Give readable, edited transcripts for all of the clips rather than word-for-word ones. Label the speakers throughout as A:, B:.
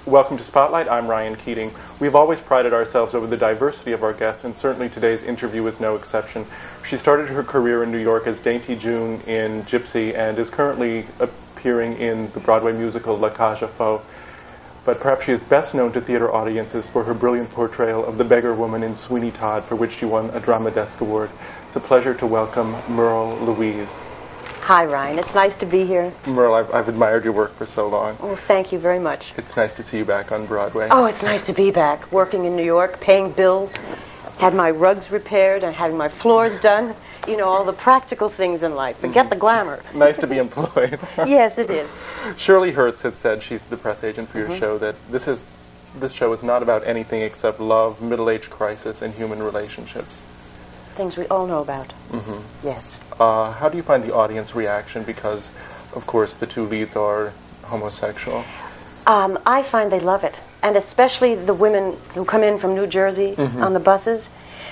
A: Welcome to Spotlight. I'm Rian Keating. We've always prided ourselves over the diversity of our guests, and certainly today's interview is no exception. She started her career in New York as Dainty June in Gypsy and is currently appearing in the Broadway musical La Cage aux Folles. But perhaps she is best known to theater audiences for her brilliant portrayal of the beggar woman in Sweeney Todd, for which she won a Drama Desk Award. It's a pleasure to welcome Merle Louise.
B: Hi, Ryan. It's nice to be here.
A: Merle, I've admired your work for so long.
B: Oh, thank you very much.
A: It's nice to see you back on Broadway.
B: Oh, it's nice to be back, working in New York, paying bills, had my rugs repaired, and having my floors done. You know, all the practical things in life. Forget the glamour.
A: Nice to be employed.
B: Yes, it is.
A: Shirley Hertz had said, she's the press agent for your show, that this show is not about anything except love, middle-age crisis, and human relationships.
B: Things we all know about. Yes.
A: How do you find the audience reaction? Because, of course, the two leads are homosexual.
B: I find they love it. And especially the women who come in from New Jersey on the buses.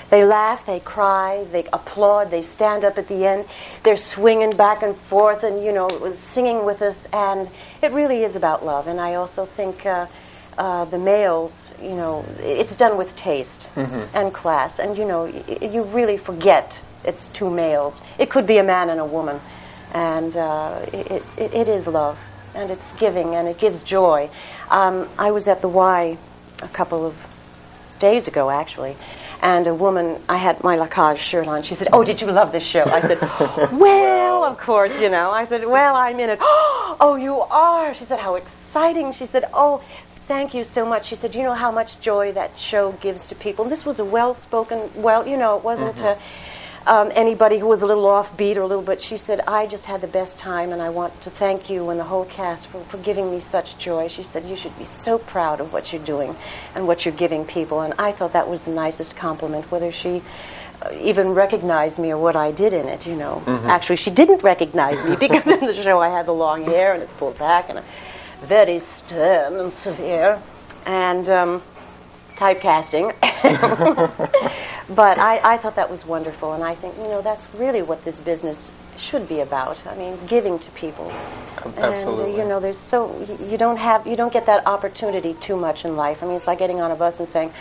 B: They laugh, they cry, they applaud, they stand up at the end. They're swinging back and forth and, singing with us. And it really is about love. And I also think the males, it's done with taste and class. And, you really forget it's two males. It could be a man and a woman. And it is love. And it's giving, and it gives joy. I was at the Y a couple of days ago, actually. And a woman, I had my La Cage shirt on. She said, "Oh, did you love this show?" I said, "Well, of course, I said, "Well, I'm in it." "Oh, you are?" She said, "How exciting." She said, "Oh, thank you so much." She said, "You know how much joy that show gives to people." And this was a well-spoken, it wasn't anybody who was a little offbeat or a little bit. She said, "I just had the best time, and I want to thank you and the whole cast for giving me such joy." She said, "You should be so proud of what you're doing and what you're giving people." And I thought that was the nicest compliment, whether she even recognized me or what I did in it, Actually, she didn't recognize me because in the show I had the long hair and it's pulled back and very stern and severe and typecasting. But I thought that was wonderful, and I think, that's really what this business should be about. I mean, giving to people.
A: Absolutely.
B: And, there's you don't get that opportunity too much in life. I mean, it's like getting on a bus and saying,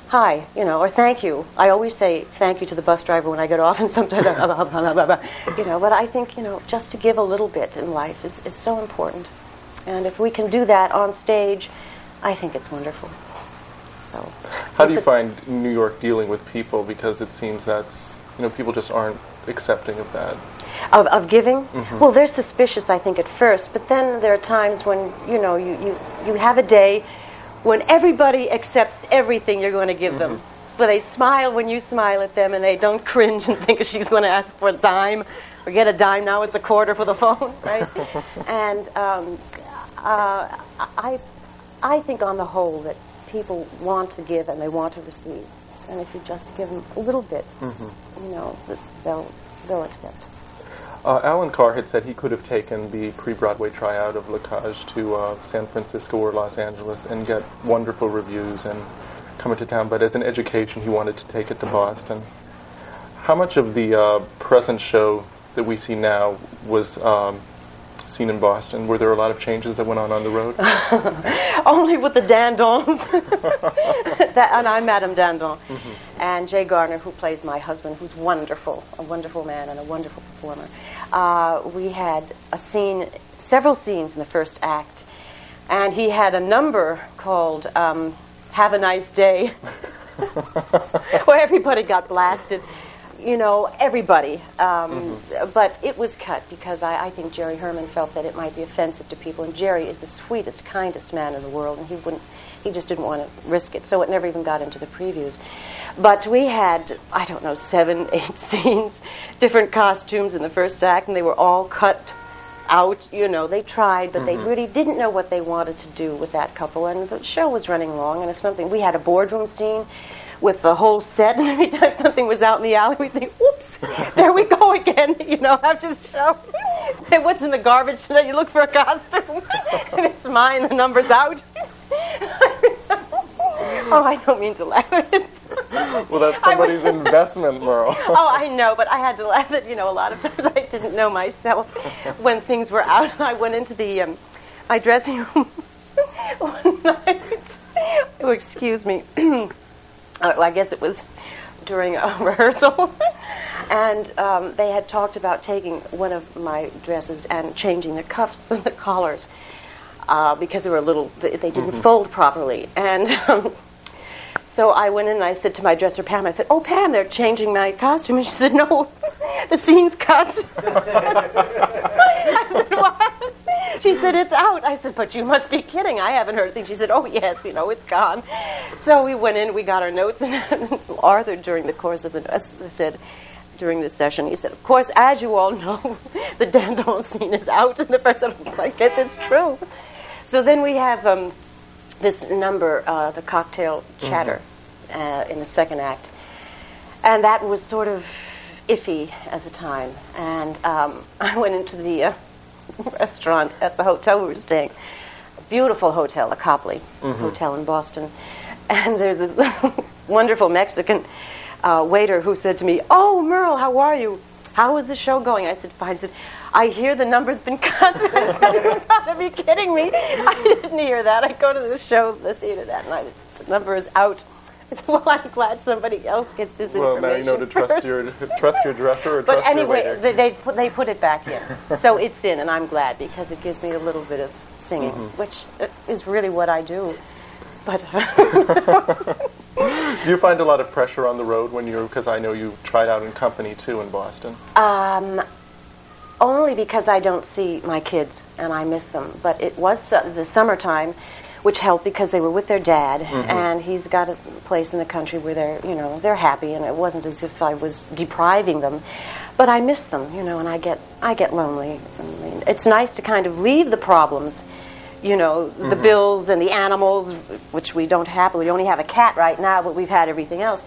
B: "Hi," or "Thank you." I always say thank you to the bus driver when I get off, and sometimes, but I think, just to give a little bit in life is so important. And if we can do that on stage, I think it's wonderful. So,
A: how do you find New York dealing with people? Because it seems that's, people just aren't accepting of that.
B: Of giving? Well, they're suspicious, I think, at first. But then there are times when, you have a day when everybody accepts everything you're going to give them. But they smile when you smile at them, and they don't cringe and think she's going to ask for a dime. Or get a dime, now it's a quarter for the phone, right? And I think on the whole that people want to give and they want to receive, and if you just give them a little bit, they'll accept.
A: Alan Carr had said he could have taken the pre-Broadway tryout of La Cage to San Francisco or Los Angeles and get wonderful reviews and come into town, but as an education he wanted to take it to Boston. How much of the present show that we see now was seen in Boston? Were there a lot of changes that went on the road?
B: Only with the Dandons. And I'm Madame Dandon. And Jay Garner, who plays my husband, who's wonderful, a wonderful man and a wonderful performer. We had several scenes in the first act, and he had a number called "Have a Nice Day," where everybody got blasted. Everybody. But it was cut because I think Jerry Herman felt that it might be offensive to people. And Jerry is the sweetest, kindest man in the world, and he just didn't want to risk it. So it never even got into the previews. But we had, 7, 8 scenes, different costumes in the first act, and they were all cut out. They tried, but they really didn't know what they wanted to do with that couple. And the show was running long, and we had a boardroom scene with the whole set, and every time something was out in the alley, we'd think, "Oops, there we go again," after the show. Say, "What's in the garbage today?" You look for a costume, and it's mine, the number's out. Oh, I don't mean to laugh.
A: Well, that's somebody's investment, Merle.
B: Oh, I know, but I had to laugh at, a lot of times I didn't know myself when things were out. I went into the my dressing room one night. Oh, excuse me. I guess it was during a rehearsal. And they had talked about taking one of my dresses and changing the cuffs and the collars because they were they didn't fold properly. And so I went in and I said to my dresser, Pam, I said, "Oh, Pam, they're changing my costume." And she said, "No, the scene's cut." I said, "What?" She said, "It's out." I said, "But you must be kidding. I haven't heard a thing." She said, "Oh, yes, it's gone." So we went in, we got our notes, and Arthur, during the course of during the session, he said, "Of course, as you all know, the Danton scene is out." And the person was, "I guess it's true." So then we have this number, the cocktail chatter, in the second act. And that was sort of iffy at the time. And I went into the restaurant at the hotel we were staying. A beautiful hotel, a Copley Hotel in Boston. And there's this wonderful Mexican waiter who said to me, "Oh, Merle, how are you? How is the show going?" I said, "Fine." He said, "I hear the number's been cut." I said, "You've got to be kidding me." I didn't hear that. I go to the theater that night. The number is out. I said, "Well, I'm glad somebody else gets this information."
A: Well, now you know to trust your dresser or
B: but
A: trust
B: anyway,
A: your waiter.
B: they put it back in. So it's in, and I'm glad because it gives me a little bit of singing, which is really what I do. But
A: do you find a lot of pressure on the road because I know you tried out in company too in Boston?
B: Only because I don't see my kids and I miss them. But it was the summertime, which helped because they were with their dad, and he's got a place in the country where they're happy, and it wasn't as if I was depriving them. But I miss them, and I get lonely. I mean, it's nice to kind of leave the problems. The bills and the animals, which we don't have. We only have a cat right now, but we've had everything else.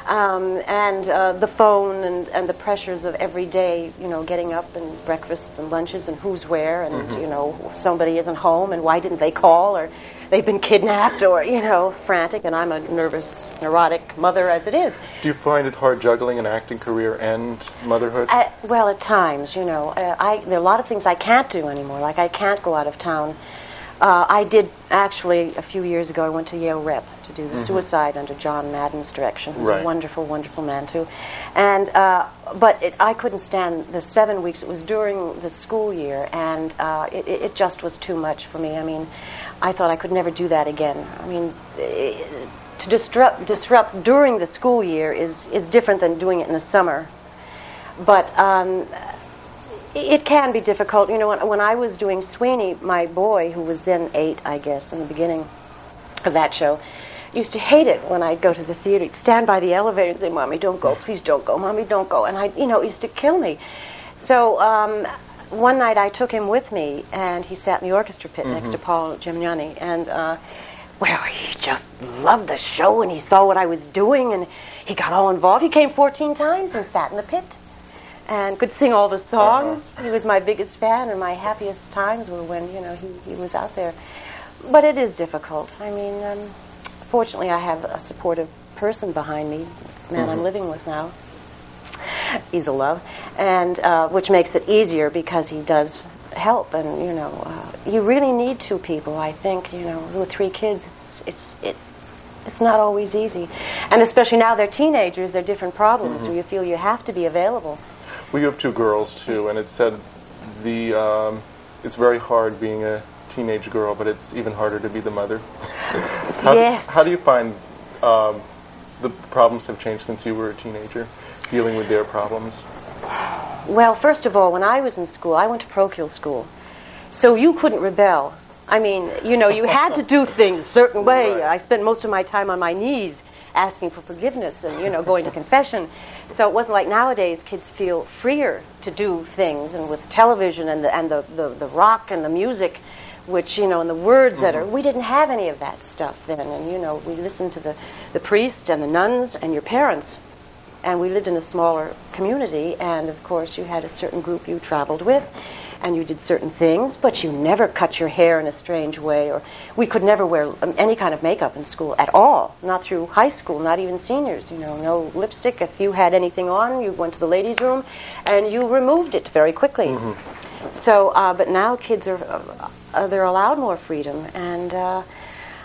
B: And the phone and the pressures of every day, getting up and breakfasts and lunches and who's where and, somebody isn't home and why didn't they call or they've been kidnapped or, frantic. And I'm a nervous, neurotic mother as it is.
A: Do you find it hard juggling an acting career and motherhood?
B: Well, at times, there are a lot of things I can't do anymore. Like I can't go out of town. I did, actually, a few years ago, I went to Yale Rep to do The Suicide under John Madden's direction. He's a wonderful, wonderful man, too. And but I couldn't stand the 7 weeks. It was during the school year, and it just was too much for me. I mean, I thought I could never do that again. I mean, to disrupt during the school year is different than doing it in the summer. But it can be difficult. When I was doing Sweeney, my boy, who was then 8, I guess, in the beginning of that show, used to hate it when I'd go to the theater. He'd stand by the elevator and say, "Mommy, don't go. Please don't go. Mommy, don't go." And it used to kill me. So one night I took him with me, and he sat in the orchestra pit next to Paul Gemignani. And, he just loved the show, and he saw what I was doing, and he got all involved. He came 14 times and sat in the pit. And could sing all the songs. He was my biggest fan, and my happiest times were when, he was out there. But it is difficult. I mean, fortunately, I have a supportive person behind me, the man I'm living with now. He's a love, and which makes it easier because he does help. And, you really need 2 people, I think. With 3 kids, it's not always easy. And especially now they're teenagers, they're different problems, so you feel you have to be available.
A: Well, you have 2 girls, too, and it said it's very hard being a teenage girl, but it's even harder to be the mother.
B: Yes.
A: How do you find the problems have changed since you were a teenager, dealing with their problems?
B: Well, first of all, when I was in school, I went to parochial school, so you couldn't rebel. I mean, you had to do things a certain way. Right. I spent most of my time on my knees asking for forgiveness and, going to confession. So it wasn't like nowadays kids feel freer to do things, and with television and the rock and the music, which, and the words that are, we didn't have any of that stuff then. And, we listened to the priest and the nuns and your parents. And we lived in a smaller community, and of course you had a certain group you traveled with. and you did certain things, but you never cut your hair in a strange way, or we could never wear any kind of makeup in school at all, not through high school, not even seniors, no lipstick. If you had anything on, you went to the ladies' room, and you removed it very quickly. Mm-hmm. So, but now kids they're allowed more freedom, and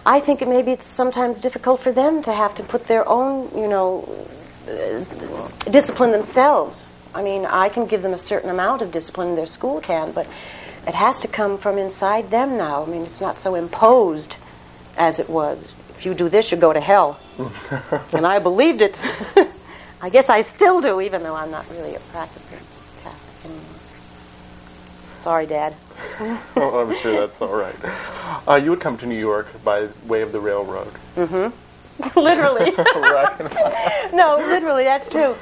B: I think maybe it's sometimes difficult for them to have to put their own, discipline themselves. I mean, I can give them a certain amount of discipline, their school can, but it has to come from inside them now. I mean, it's not so imposed as it was. If you do this, you go to hell. And I believed it. I guess I still do, even though I'm not really a practicing Catholic anymore. Sorry, Dad.
A: Oh, I'm sure that's all right. You would come to New York by way of the railroad.
B: Mm-hmm. Literally.
A: Right.
B: No, literally, that's true.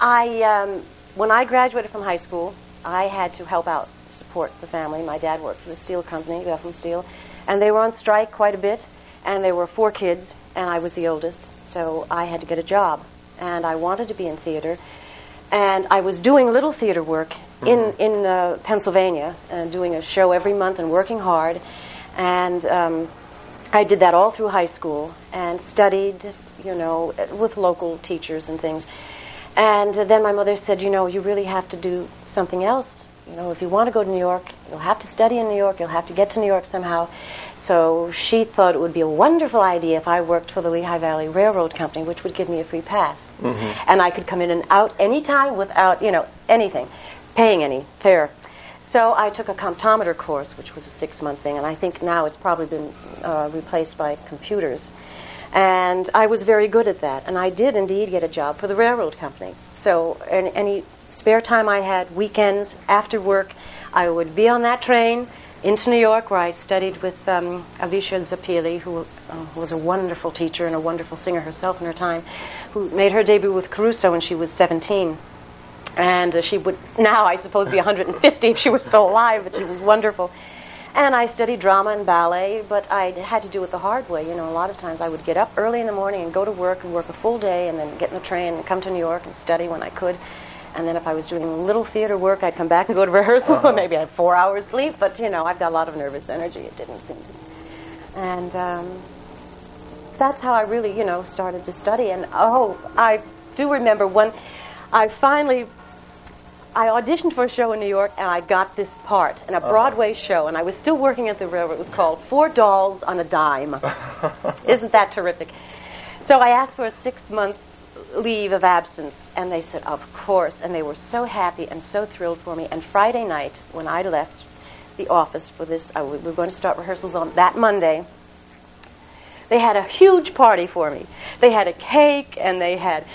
B: When I graduated from high school, I had to help out, support the family. My dad worked for the steel company, Bethlehem Steel, and they were on strike quite a bit, and there were 4 kids, and I was the oldest, so I had to get a job. And I wanted to be in theater, and I was doing little theater work in Pennsylvania, doing a show every month and working hard, and I did that all through high school and studied, with local teachers and things. And then my mother said, you really have to do something else. If you want to go to New York, you'll have to study in New York, you'll have to get to New York somehow. So she thought it would be a wonderful idea if I worked for the Lehigh Valley Railroad Company, which would give me a free pass. Mm-hmm. And I could come in and out anytime without, anything, paying any fare. So I took a comptometer course, which was a 6-month thing, and I think now it's probably been replaced by computers. And I was very good at that, and I did indeed get a job for the railroad company. So any spare time I had, weekends, after work, I would be on that train into New York, where I studied with Alicia Zappilli, who was a wonderful teacher and a wonderful singer herself in her time, who made her debut with Caruso when she was 17. And she would now, I suppose, be 150 if she were still alive, but she was wonderful. And I studied drama and ballet, but I had to do it the hard way. A lot of times I would get up early in the morning and go to work and work a full day and then get in the train and come to New York and study when I could. And then if I was doing little theater work, I'd come back and go to rehearsal. Uh-huh. Maybe I had 4 hours sleep, but, I've got a lot of nervous energy. It didn't seem to. And that's how I really, started to study. And, I do remember when I auditioned for a show in New York, and I got this part in a Broadway show, and I was still working at the railroad. It was called 4 Dolls on a Dime. Isn't that terrific? So I asked for a 6-month leave of absence, and they said, of course, and they were so happy and so thrilled for me. And Friday night, when I left the office for this, we were going to start rehearsals on that Monday, they had a huge party for me. They had a cake, and they had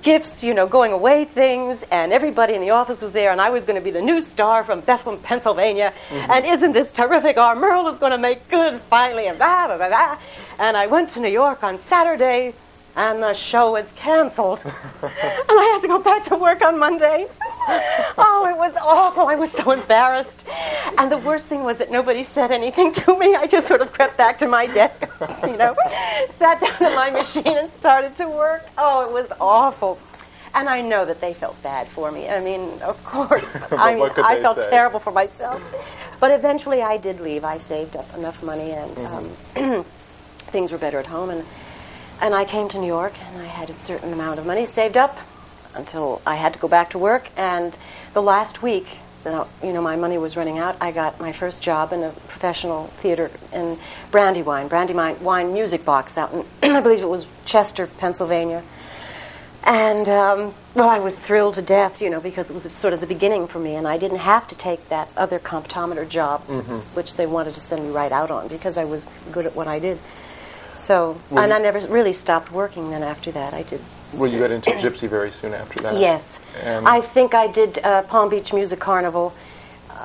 B: gifts, going away things, and everybody in the office was there, and I was going to be the new star from Bethlehem, Pennsylvania, and isn't this terrific? Our Merle is going to make good, finally, and blah, blah, blah, blah. And I went to New York on Saturday, and the show was canceled. And I had to go back to work on Monday. Oh, it was awful. I was so embarrassed. And the worst thing was that nobody said anything to me. I just sort of crept back to my desk, sat down at my machine and started to work. Oh, it was awful. And I know that they felt bad for me. I mean, of course. But I felt terrible for myself. But eventually I did leave. I saved up enough money, and things were better at home. And I came to New York, and I had a certain amount of money saved up until I had to go back to work. And the last week, my money was running out, I got my first job in a professional theater in Brandywine Music Box out in, I believe it was Chester, Pennsylvania. And, I was thrilled to death, because it was sort of the beginning for me, and I didn't have to take that other comptometer job, which they wanted to send me right out on, because I was good at what I did. So, I never really stopped working then after that. I did.
A: Well, you got into Gypsy very soon after that.
B: Yes. I think I did Palm Beach Music Carnival,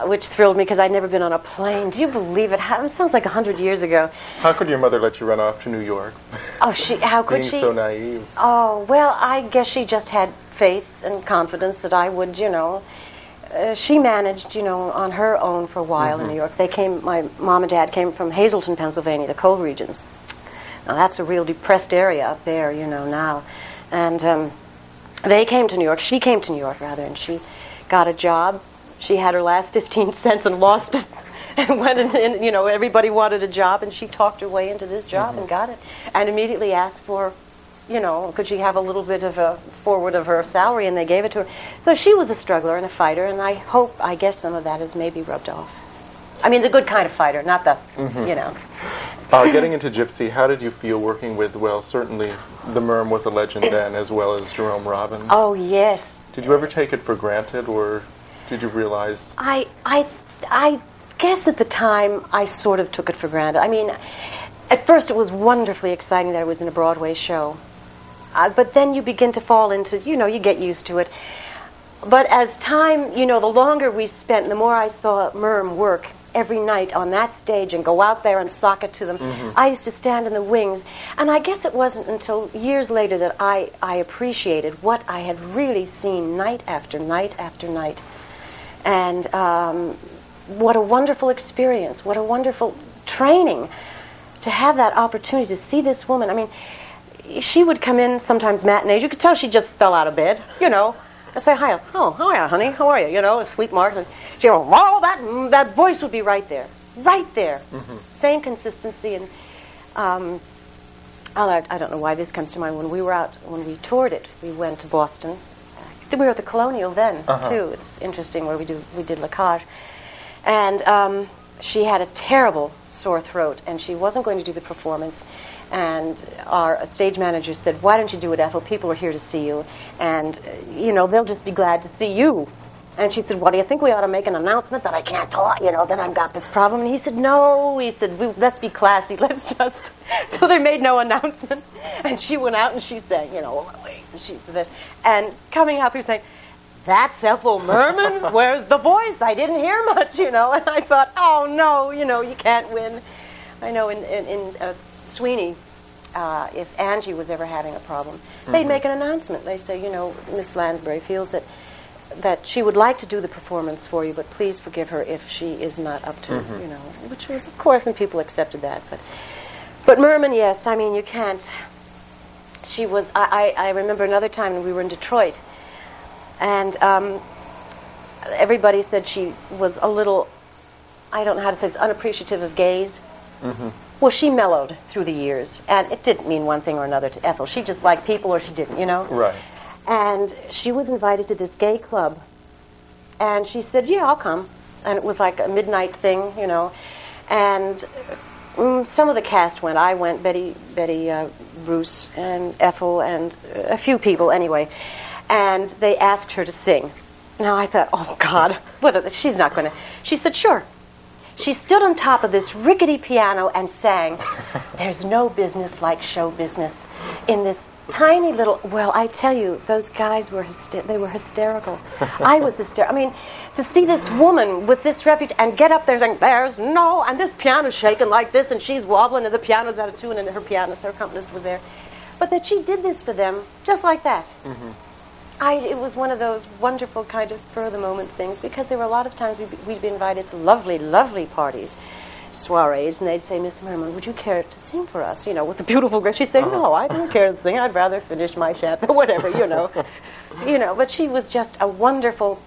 B: which thrilled me because I'd never been on a plane. Do you believe it? It sounds like 100 years ago.
A: How could your mother let you run off to New York?
B: Oh, how could she?
A: Being so naive.
B: Oh, well, I guess she just had faith and confidence that I would, she managed, on her own for a while in New York. My mom and dad came from Hazleton, Pennsylvania, the coal regions. Now, that's a real depressed area up there, now. And they came to New York. She came to New York, rather, and she got a job she had her last 15 cents and lost it. And went in, you know, everybody wanted a job, and she talked her way into this job and got it. And immediately asked for, you know, could she have a little bit of a forward of her salary, and they gave it to her. So she was a struggler and a fighter, and I guess some of that has maybe rubbed off. I mean, the good kind of fighter, not the, you know.
A: Getting into Gypsy, how did you feel working with, well, certainly the Merm was a legend then, as well as Jerome Robbins.
B: Oh, yes.
A: Did you ever take it for granted, or did you realize?
B: I guess at the time I sort of took it for granted. I mean, at first it was wonderfully exciting that it was in a Broadway show. But then you begin to fall into, you know, you get used to it. But as time, you know, the longer we spent, and the more I saw Merm work every night on that stage and go out there and sock it to them, I used to stand in the wings. And I guess it wasn't until years later that I appreciated what I had really seen night after night after night. And what a wonderful experience, what a wonderful training to have that opportunity to see this woman. I mean, she would come in sometimes matinees. You could tell she just fell out of bed, you know. I say, hi, oh, hiya, honey, how are you? You know, sweet Mark. She go, oh, that voice would be right there. Same consistency. And I don't know why this comes to mind. When we toured it, we went to Boston. I think we were at the Colonial then, too. It's interesting where we did Lacage. And she had a terrible sore throat, and she wasn't going to do the performance. And our stage manager said, why don't you do it, Ethel? People are here to see you. And, you know, they'll just be glad to see you. And she said, well, do you think we ought to make an announcement that I can't talk, you know, that I've got this problem? And he said, no. He said, let's be classy. Let's just... So they made no announcement. And she went out and she sang, you know, and coming up, he was saying, that's Ethel Merman? Where's the voice? I didn't hear much, you know. And I thought, oh, no, you know, you can't win. I know in Sweeney, if Angie was ever having a problem, they'd make an announcement. They say, you know, Miss Lansbury feels that she would like to do the performance for you, but please forgive her if she is not up to, you know, which was, of course, and people accepted that. But Merman, yes, I mean, you can't. She was, I remember another time when we were in Detroit, and everybody said she was a little, I don't know how to say this, unappreciative of gays. Well, she mellowed through the years, and it didn't mean one thing or another to Ethel. She just liked people or she didn't, you know?
A: Right.
B: And she was invited to this gay club, and she said, yeah, I'll come. And it was like a midnight thing, you know. And some of the cast went. I went, Betty Bruce, and Ethel, and a few people anyway. And they asked her to sing. Now I thought, oh, God, she's not going to. She said, sure. She stood on top of this rickety piano and sang, there's no business like show business, in this tiny little, well, I tell you, those guys were hysterical. I was hysterical. I mean, to see this woman with this reputation and get up there saying, there's no, and this piano's shaking like this, and she's wobbling, and the piano's out of tune, and her accompanist was there. But that she did this for them, just like that. It was one of those wonderful kind of spur-of-the-moment things, because there were a lot of times we'd be invited to lovely, lovely parties, soirees, and they'd say, Miss Merman, would you care to sing for us? You know, with the beautiful girl. She'd say, no, I don't care to sing. I'd rather finish my chant, or whatever, you know. You know, but she was just a wonderful,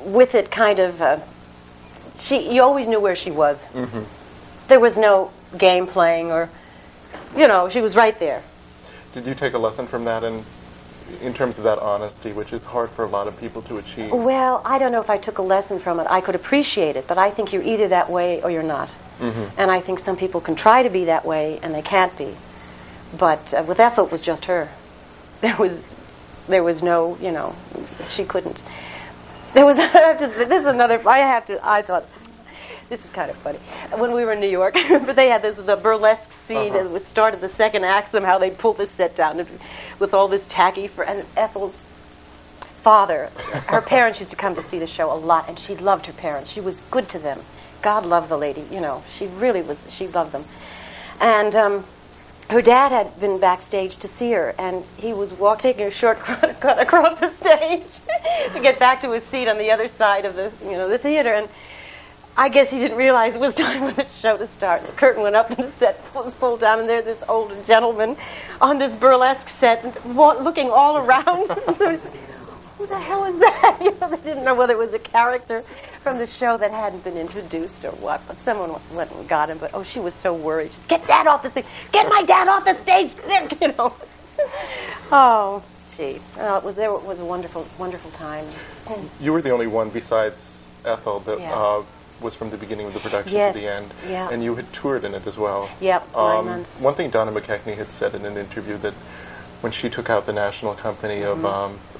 B: with it kind of, you always knew where she was. There was no game playing or, you know, she was right there.
A: Did you take a lesson from that in terms of that honesty, which is hard for a lot of people to achieve?
B: Well, I don't know if I took a lesson from it. I could appreciate it, but I think you're either that way or you're not. And I think some people can try to be that way, and they can't be. But with Ethel, it was just her. There was no, you know, she couldn't. There was, I thought, this is kind of funny. When we were in New York, I remember they had the burlesque scene that would start at the second act, somehow they pulled the set down with all this tacky, and Ethel's father, her parents used to come to see the show a lot, and she loved her parents. She was good to them. God loved the lady, you know. She really was, she loved them. And her dad had been backstage to see her, and he was taking a shortcut across the stage to get back to his seat on the other side of the theater, and I guess he didn't realize it was time for the show to start. The curtain went up and the set was pulled down, and there's this old gentleman on this burlesque set looking all around. So he said, who the hell is that? You know, they didn't know whether it was a character from the show that hadn't been introduced or what. But someone went and got him. But she was so worried. She said, "Get Dad off the stage! Get my dad off the stage!" You know. Oh, gee. It was a wonderful, wonderful time.
A: You were the only one besides Ethel that was from the beginning of the production to the end.
B: Yeah.
A: And you had toured in it as well.
B: Yep, 9 months.
A: One thing Donna McKechnie had said in an interview that when she took out the national company of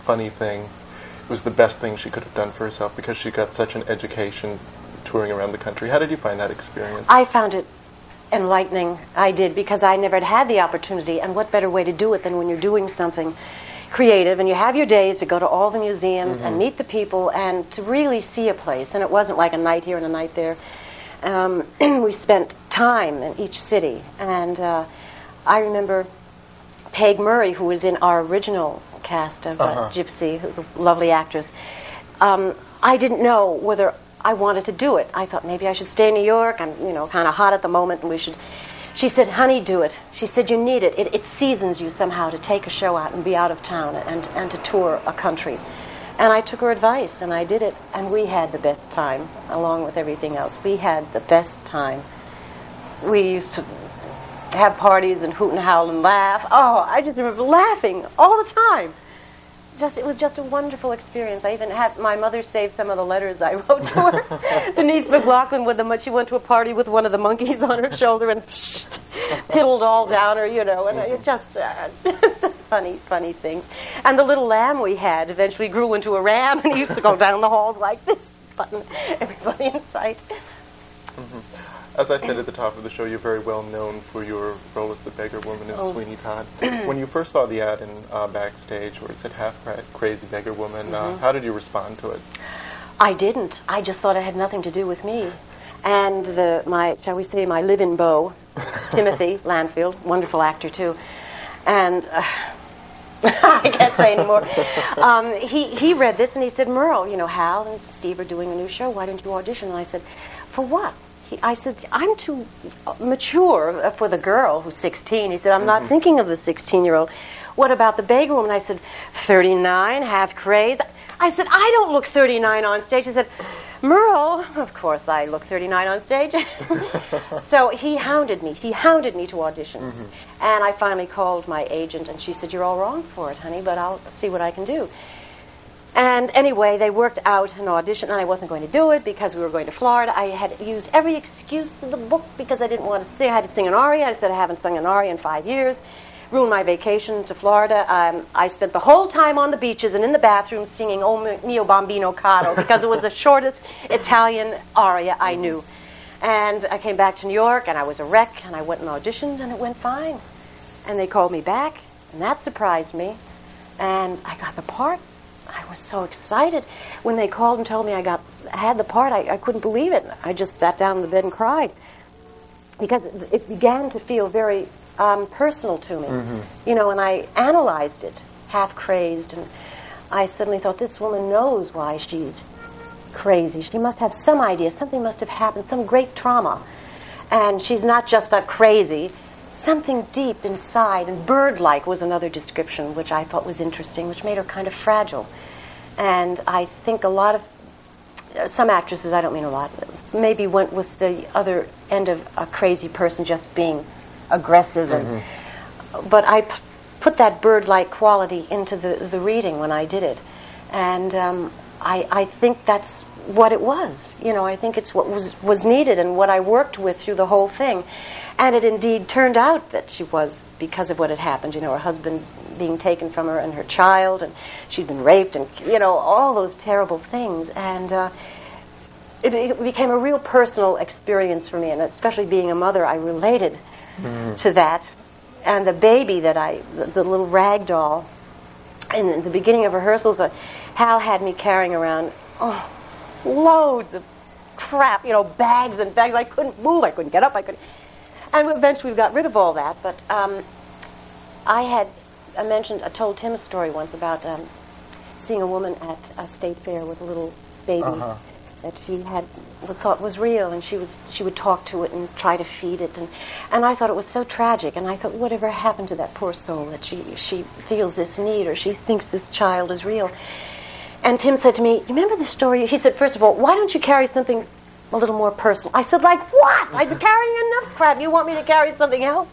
A: Funny Thing, it was the best thing she could have done for herself because she got such an education touring around the country. How did you find that experience?
B: I found it enlightening. I did, because I never had the opportunity, and what better way to do it than when you're doing something creative and you have your days to go to all the museums and meet the people and to really see a place. And it wasn't like a night here and a night there. We spent time in each city, and I remember Peg Murray, who was in our original cast of Gypsy, the lovely actress. I didn't know whether I wanted to do it. I thought maybe I should stay in New York. I'm, kind of hot at the moment, and we should. She said, "Honey, do it." She said, "You need it. It seasons you somehow to take a show out and be out of town and to tour a country." And I took her advice, and I did it, and we had the best time, along with everything else. We had the best time. We used to have parties and hoot and howl and laugh. Oh, I just remember laughing all the time. It was just a wonderful experience. I even had my mother save some of the letters I wrote to her. Denise McLaughlin with them. She went to a party with one of the monkeys on her shoulder and piddled all down her, and it just funny things. And the little lamb we had eventually grew into a ram, and he used to go down the halls like this, button everybody in sight.
A: As I said at the top of the show, you're very well known for your role as the beggar woman in Sweeney Todd. When you first saw the ad in Backstage where it said half-crazy beggar woman, how did you respond to it?
B: I didn't. I just thought it had nothing to do with me. And my live-in beau, Timothy Landfield, wonderful actor too, and I can't say anymore. He read this and he said, "Merle, Hal and Steve are doing a new show. Why don't you audition?" And I said, "For what?" I said, "I'm too mature for the girl who's 16. He said, "I'm not thinking of the 16-year-old. What about the beggar woman?" I said, 39, half crazed. I said, "I don't look 39 on stage." He said, "Merle, of course I look 39 on stage." So he hounded me. He hounded me to audition. And I finally called my agent, and she said, "You're all wrong for it, honey, but I'll see what I can do." And anyway, they worked out an audition, and I wasn't going to do it because we were going to Florida. I had used every excuse in the book because I didn't want to sing. I had to sing an aria. I said I haven't sung an aria in 5 years. Ruined my vacation to Florida. I spent the whole time on the beaches and in the bathroom singing "O mio bambino caro" because it was the shortest Italian aria I knew. And I came back to New York, and I was a wreck, and I went and auditioned, and it went fine. And they called me back, and that surprised me. And I got the part. I was so excited. When they called and told me I had the part, I couldn't believe it. I just sat down in the bed and cried because it began to feel very personal to me. And I analyzed it, half crazed, and I suddenly thought, this woman knows why she's crazy. She must have some idea. Something must have happened, some great trauma. And she's not just not crazy. Something deep inside, and bird-like was another description which I thought was interesting, which made her kind of fragile. And I think a lot of, some actresses, I don't mean a lot, maybe went with the other end of a crazy person just being aggressive. But I put that bird-like quality into the reading when I did it. And I think that's what it was. I think it's what was needed and what I worked with through the whole thing. And it indeed turned out that she was, because of what had happened, her husband being taken from her and her child, and she'd been raped, and, all those terrible things. And it became a real personal experience for me, and especially being a mother, I related to that. And the baby the little rag doll, in the beginning of rehearsals, Hal had me carrying around, loads of crap, bags and bags. I couldn't move, I couldn't get up, And eventually we got rid of all that, but I told Tim a story once about seeing a woman at a state fair with a little baby that she had thought was real, and she would talk to it and try to feed it, and I thought it was so tragic, and I thought, whatever happened to that poor soul that she feels this need, or she thinks this child is real. And Tim said to me, "You remember the story?" He said, "First of all, why don't you carry something a little more personal?" I said, "Like what? I've been carrying enough crap. You want me to carry something else?"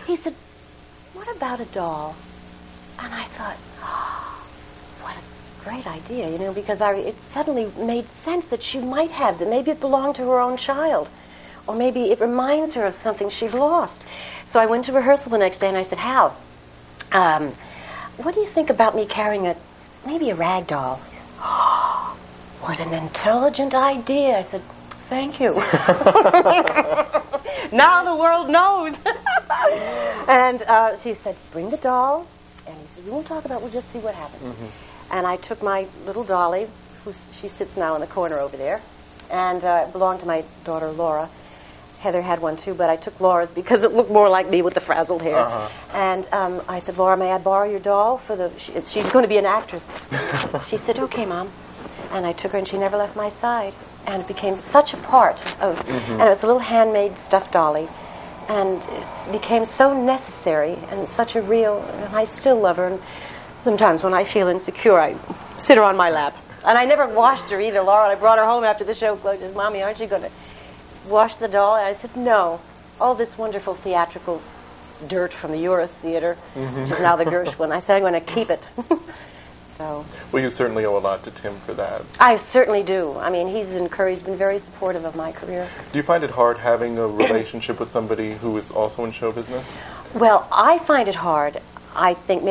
B: He said, "What about a doll?" And I thought, oh, what a great idea, you know, because it suddenly made sense that she might have, that maybe it belonged to her own child, or maybe it reminds her of something she lost. So I went to rehearsal the next day and I said, "Hal, what do you think about me carrying maybe a rag doll?" He said, "Oh, what an intelligent idea." I said, "Thank you." Now the world knows. And she said, "Bring the doll." And he said, "We won't talk about it, we'll just see what happens." Mm-hmm. And I took my little dolly, she sits now in the corner over there, and it belonged to my daughter Laura. Heather had one too, but I took Laura's because it looked more like me with the frazzled hair. Uh-huh. And I said, "Laura, may I borrow your doll for she's going to be an actress." She said, "Okay, Mom." And I took her, and she never left my side. And it became such a part of, and it was a little handmade stuffed dolly. And it became so necessary and such a real, and I still love her. And sometimes when I feel insecure, I sit her on my lap. And I never washed her either, Laura. I brought her home after the show closed. She says, "Mommy, aren't you going to wash the doll?" And I said, "No. All this wonderful theatrical dirt from the Uris Theater, which is now the Gershwin. I said, I'm going to keep it." So.
A: Well, you certainly owe a lot to Tim for that.
B: I certainly do. I mean, he's been very supportive of my career.
A: Do you find it hard having a relationship with somebody who is also in show business?
B: Well, I find it hard. I think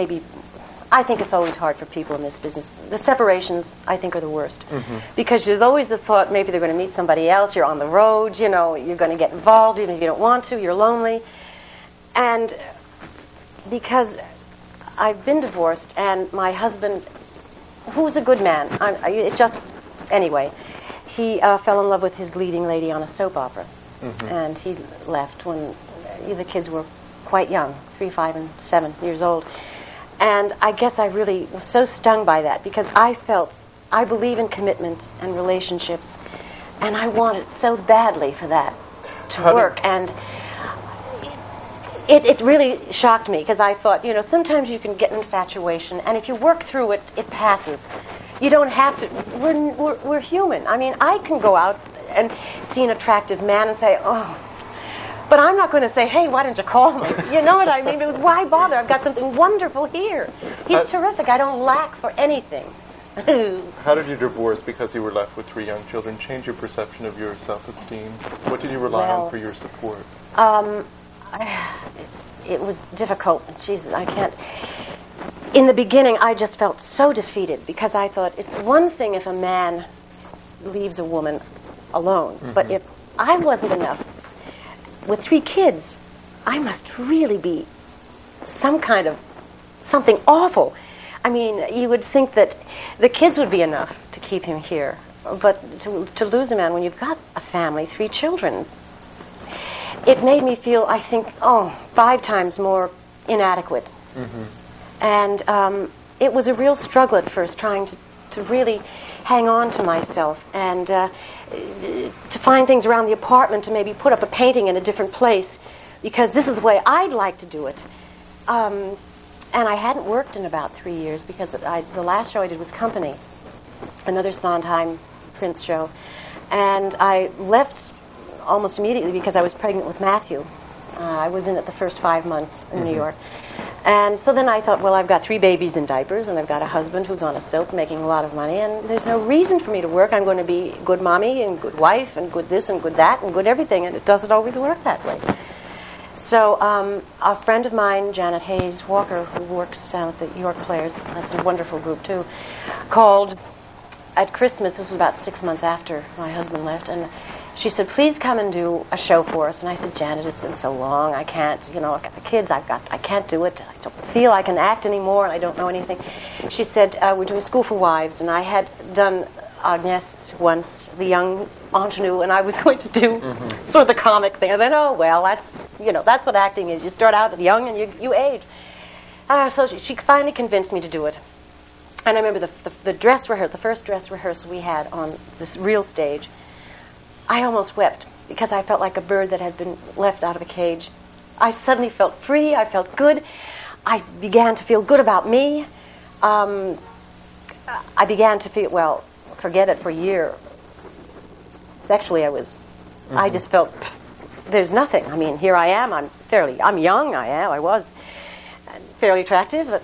B: it's always hard for people in this business. The separations, I think, are the worst. Mm-hmm. Because there's always the thought maybe they're going to meet somebody else, you're on the road, you know, you're going to get involved even if you don't want to, you're lonely. And because I've been divorced, and my husband, who was a good man, anyway, he fell in love with his leading lady on a soap opera. Mm-hmm. And he left when the kids were quite young, 3, 5, and 7 years old. And I guess I really was so stung by that because I believe in commitment and relationships, and I wanted so badly for that to work. And it really shocked me because I thought, you know, sometimes you can get an infatuation, and if you work through it, it passes. You don't have to. We're human. I mean, I can go out and see an attractive man and say, "Oh," but I'm not going to say, "Hey, why don't you call me?" You know what I mean? Because why bother? I've got something wonderful here. He's terrific. I don't lack for anything.
C: How did your divorce, because you were left with 3 young children, change your perception of your self-esteem? What did you rely on for your support?
B: It was difficult. Jesus, I can't. In the beginning, I just felt so defeated because I thought it's one thing if a man leaves a woman alone, but if I wasn't enough, with 3 kids, I must really be something awful. I mean, you would think that the kids would be enough to keep him here, but to lose a man when you've got a family, 3 children, it made me feel, I think, 5 times more inadequate. Mm-hmm. And it was a real struggle at first, trying to really hang on to myself and to find things around the apartment, to maybe put up a painting in a different place, because this is the way I'd like to do it. And I hadn't worked in about 3 years because the last show I did was Company, another Sondheim Prince show. And I left almost immediately because I was pregnant with Matthew. I was in it the first 5 months in New York. And so then I thought, well, I've got 3 babies in diapers, and I've got a husband who's on a soap making a lot of money, and there's no reason for me to work. I'm going to be good mommy and good wife and good this and good that and good everything, and it doesn't always work that way. So a friend of mine, Janet Hayes Walker, who works down at the York Players, that's a wonderful group too, called at Christmas. This was about 6 months after my husband left, and she said, "Please come and do a show for us." And I said, "Janet, it's been so long. I can't, I've got the kids. I can't do it. I don't feel I can act anymore, and I don't know anything." She said, "We're doing School for Wives," and I had done Agnes once, the young ingenue, and I was going to do sort of the comic thing. I thought, oh, well, that's what acting is. You start out young and you age. So she finally convinced me to do it. And I remember the dress rehearsal, the first dress rehearsal we had on this real stage, I almost wept because I felt like a bird that had been left out of a cage. I suddenly felt free. I felt good. I began to feel good about me. I began to feel, well, forget it, for a year. Sexually, I just felt, there's nothing. I mean, here I am, I'm young, I was fairly attractive, but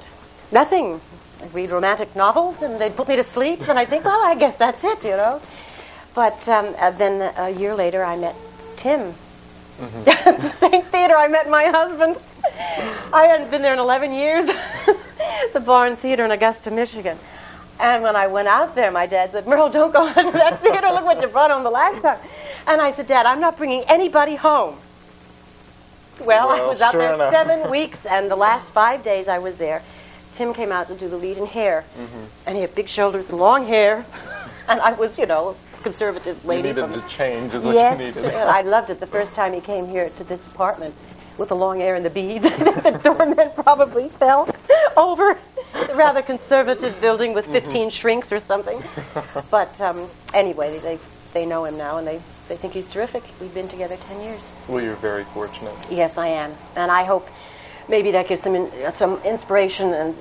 B: nothing. I'd read romantic novels, and they'd put me to sleep, and I'd think, well, I guess that's it, you know. But then a year later, I met Tim. At the same theater I met my husband. I hadn't been there in 11 years. The Barn Theater in Augusta, Michigan. And when I went out there, my dad said, Merle, don't go into that theater. Look what you brought home the last time. And I said, Dad, I'm not bringing anybody home. Well, I was out
C: sure
B: there
C: enough.
B: 7 weeks, and the last 5 days I was there, Tim came out to do the lead in Hair. And he had big shoulders and long hair. And I was, you know, conservative lady.
C: You needed to change is what
B: yes,
C: you needed.
B: I loved it. The first time he came here to this apartment with the long hair and the beads, the doorman probably fell over the rather conservative building with 15 shrinks or something. But anyway, they know him now, and they think he's terrific. We've been together 10 years.
C: Well, you're very fortunate.
B: Yes, I am. And I hope maybe that gives some inspiration and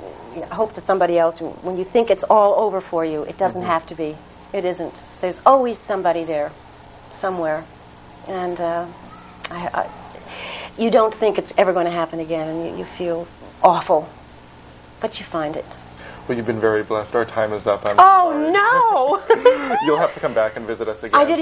B: hope to somebody else. When you think it's all over for you, it doesn't have to be. It isn't. There's always somebody there, somewhere. And you don't think it's ever going to happen again, and you feel awful. But you find it.
C: Well, you've been very blessed. Our time is up. I'm
B: Oh,
C: sorry.
B: no!
C: You'll have to come back and visit us again.
B: I did